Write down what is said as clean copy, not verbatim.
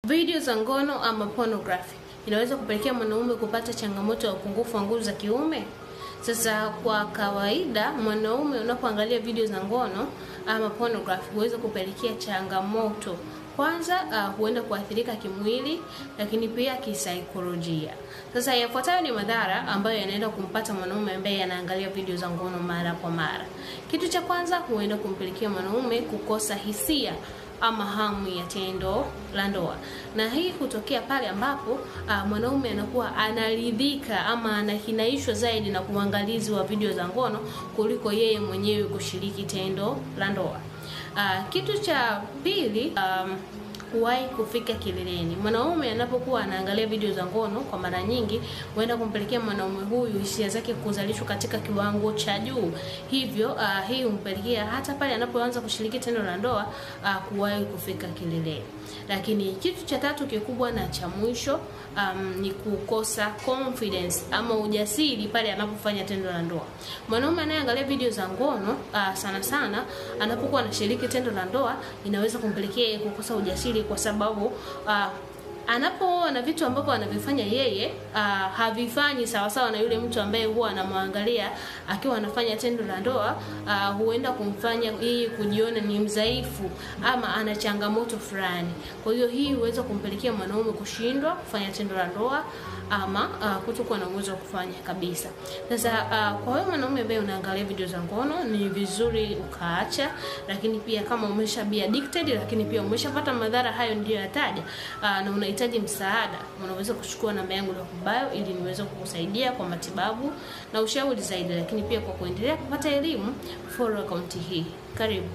Video za ngono ama pornography inaweza kupelekea mwanaume kupata changamoto ya upungufu wa nguvu za kiume. Sasa kwa kawaida mwanaume unapoangalia video za ngono ama pornography huweza kupelekea changamoto. Kwanza huenda kuathirika kimwili, lakini pia kisaikolojia. Sasa yafuatayo ni madhara ambayo yanaenda kumpata mwanaume ambaye anaangalia video za ngono mara kwa mara. Kitu cha kwanza, huenda kumpelekea mwanaume kukosa hisia ama hamu ya tendo la ndoa. Na hii hutokea pale ambapo mwanaume anakuwa analidhika ama anahinaishwa zaidi na uangalizi wa video za ngono kuliko yeye mwenyewe kushiriki tendo la ndoa. Kitu cha pili, kuwahi kufika kileleni. Mwanaume anapokuwa anaangalia video za ngono kwa mara nyingi, huenda kumpelekea mwanaume huyu hisia zake kuzalishwa katika kiwango cha juu. Hivyo hii humpelekea hata pale anapoanza kushiriki tendo la ndoa kuwahi kufika kileleni. Lakini kitu cha tatu kikubwa na cha mwisho ni kukosa confidence ama ujasiri pale anapofanya tendo la ndoa. Mwanaume anayeangalia video za ngono sana sana anapokuwa anashiriki tendo la ndoa, inaweza kumpelekea kukosa ujasiri kwa sababu anapoona vitu ambavyo anavifanya yeye havifanyi sawa sawa na yule mtu ambaye huwa anamwangalia akiwa anafanya tendo la ndoa. Huenda kumfanya yeye kujiona ni mdhaifu ama ana changamoto fulani. Kwa hiyo hii huweza kumpelekea mwanaume kushindwa kufanya tendo la ndoa ama kutokuwa na uwezo wa kufanya kabisa. Sasa kwa wewe mwanaume ambaye unaangalia video za ngono, ni vizuri ukaacha. Lakini pia kama umesha be addicted, lakini pia umeshapata madhara hayo ndio yataja, na unahitaji msaada, unaweza kuchukua namba yangu ya bio ili niweze kukusaidia kwa matibabu na ushauri zaidi. Lakini pia kwa kuendelea kupata elimu, follow account hii. Karibu.